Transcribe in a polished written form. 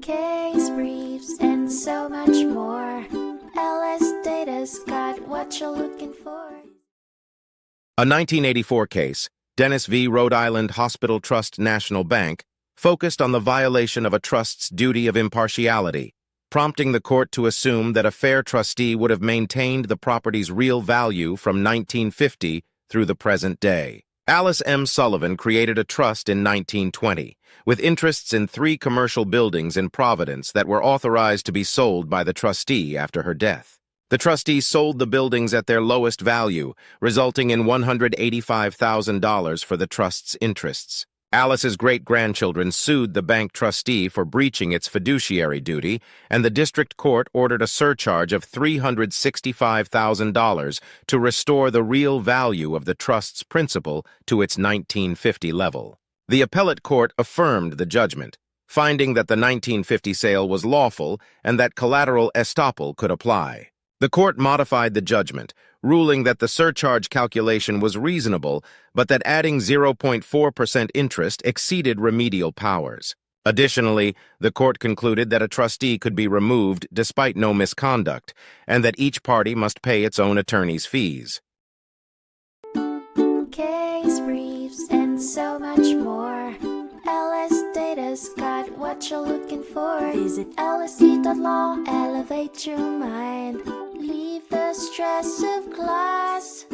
case briefs, and so much more. LSData's got what you're looking for. A 1984 case, Dennis v. Rhode Island Hospital Trust National Bank, focused on the violation of a trust's duty of impartiality, prompting the court to assume that a fair trustee would have maintained the property's real value from 1950 through the present day. Alice M. Sullivan created a trust in 1920, with interests in 3 commercial buildings in Providence that were authorized to be sold by the trustee after her death. The trustee sold the buildings at their lowest value, resulting in $185,000 for the trust's interests. Alice's great-grandchildren sued the bank trustee for breaching its fiduciary duty, and the district court ordered a surcharge of $365,000 to restore the real value of the trust's principal to its 1950 level. The appellate court affirmed the judgment, finding that the 1950 sale was lawful and that collateral estoppel could apply. The court modified the judgment, ruling that the surcharge calculation was reasonable, but that adding 0.4% interest exceeded remedial powers. Additionally, the court concluded that a trustee could be removed despite no misconduct, and that each party must pay its own attorney's fees. Case briefs, and so much more. LSData's got what you're looking for. Visit LSD.law, elevate your mind. Leave the stress of class.